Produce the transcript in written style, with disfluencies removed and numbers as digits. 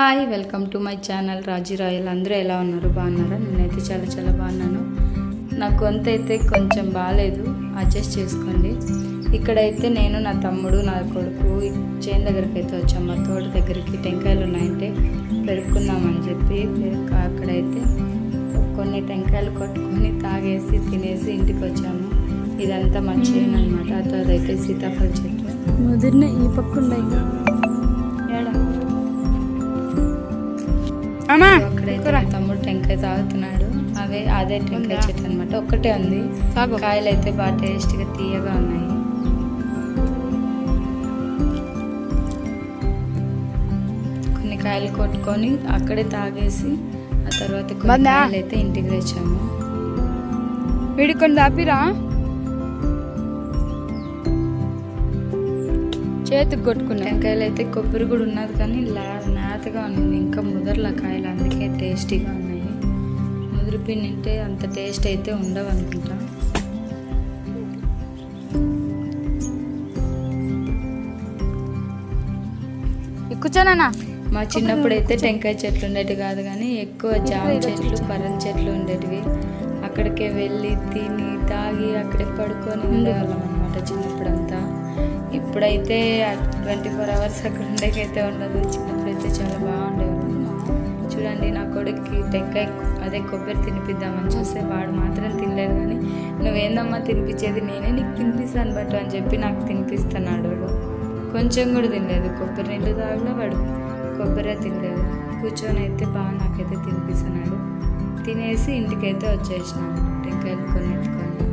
Hi, welcome to my channel Raji royal. అందరూ ఎలా ఉన్నారు? బాగున్నారా? నేనైతే చాలా బాగున్నాను. నా గొంతు అయితే కొంచెం బాగాలేదు, అడ్జస్ట్ చేసుకోండి. ఇక్కడైతే నేను, నా తమ్ముడు, నా కొడుకు చేను దగ్గరికి అయితే వచ్చాము. మా తోట దగ్గరికి టెంకాయలు ఉన్నాయంటే పెరుక్కుందామని చెప్పి అక్కడైతే కొన్ని టెంకాయలు కొట్టుకొని తాగేసి తినేసి ఇంటికి వచ్చాము. ఇదంతా మా చేను అనమాట. అదైతే సీతాఫల చెట్టు ముదిరిన ఈ పక్క ఉన్నాయి. అక్కడైతే తమ్ముడు టెంకాయ తాగుతున్నాడు. అదే టెంకాయ చెట్టు అనమాట. ఒక్కటే ఉంది. కాయలు అయితే బాగా టేస్ట్గా తీయగా ఉన్నాయి. కొన్ని కాయలు కొట్టుకొని అక్కడే తాగేసి ఆ తర్వాత కొన్ని కాయలు అయితే ఇంటికి తెచ్చాము. వీడికి కొన్ని దాపిరా, చేతికి కొట్టుకున్న టెంకాయలు అయితే కొబ్బరి కూడా ఉన్నది, కానీ నేతగా ఉన్నది, ఇంకా ముదర్ల కాయలు, అందుకే టేస్టీగా ఉన్నాయి. ముదిరి పిండి అంత టేస్ట్ అయితే ఉండవు అనుకుంటా. కూర్చోనా? మా చిన్నప్పుడు అయితే టెంకాయ చెట్లు ఉండేవి కాదు, కానీ ఎక్కువ జామ చెట్లు, పరం చెట్లు ఉండేటివి. అక్కడికే వెళ్ళి తిని తాగి అక్కడే పడుకొని ఉండేవాళ్ళం అనమాట చిన్నప్పుడంతా. ఇప్పుడైతే 24 hours అక్కడ ఉండేకైతే ఉండదు. చిన్నప్పుడైతే చాలా బాగుండేవాళ్ళం. చూడండి, నా కొడుక్కి టెంకాయ అదే కొబ్బరి తినిపిద్దామని చూస్తే వాడు మాత్రం తినలేదు. కానీ నువ్వేందమ్మా తినిపించేది, నేనే నీకు తినిపిస్తాను బట్ అని చెప్పి నాకు తినిపిస్తున్నాడు. కొంచెం కూడా తినలేదు. కొబ్బరి నీళ్ళు తాగినా వాడు కొబ్బరి తినలేదు. కూర్చొని అయితే బాగా నాకైతే తినిపిస్తున్నాడు. తినేసి ఇంటికైతే వచ్చేసినాను టెంకాయలు కొన్నెట్టుకొని.